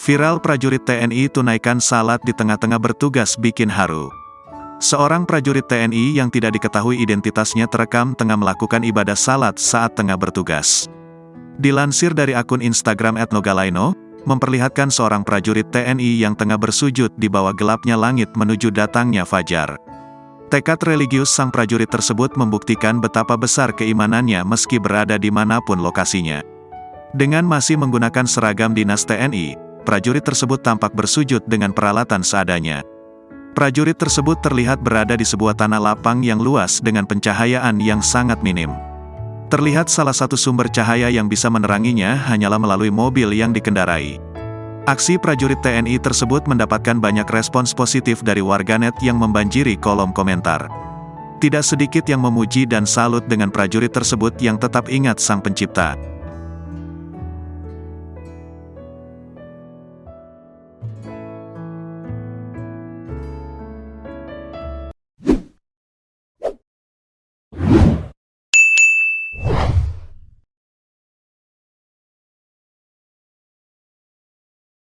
Viral prajurit TNI tunaikan salat di tengah-tengah bertugas bikin haru. Seorang prajurit TNI yang tidak diketahui identitasnya terekam tengah melakukan ibadah salat saat tengah bertugas. Dilansir dari akun Instagram @nogalaino, memperlihatkan seorang prajurit TNI yang tengah bersujud di bawah gelapnya langit menuju datangnya fajar. Tekad religius sang prajurit tersebut membuktikan betapa besar keimanannya meski berada di manapun lokasinya. Dengan masih menggunakan seragam dinas TNI, prajurit tersebut tampak bersujud dengan peralatan seadanya. Prajurit tersebut terlihat berada di sebuah tanah lapang yang luas dengan pencahayaan yang sangat minim. Terlihat salah satu sumber cahaya yang bisa meneranginya hanyalah melalui mobil yang dikendarai. Aksi prajurit TNI tersebut mendapatkan banyak respons positif dari warganet yang membanjiri kolom komentar. Tidak sedikit yang memuji dan salut dengan prajurit tersebut yang tetap ingat Sang Pencipta.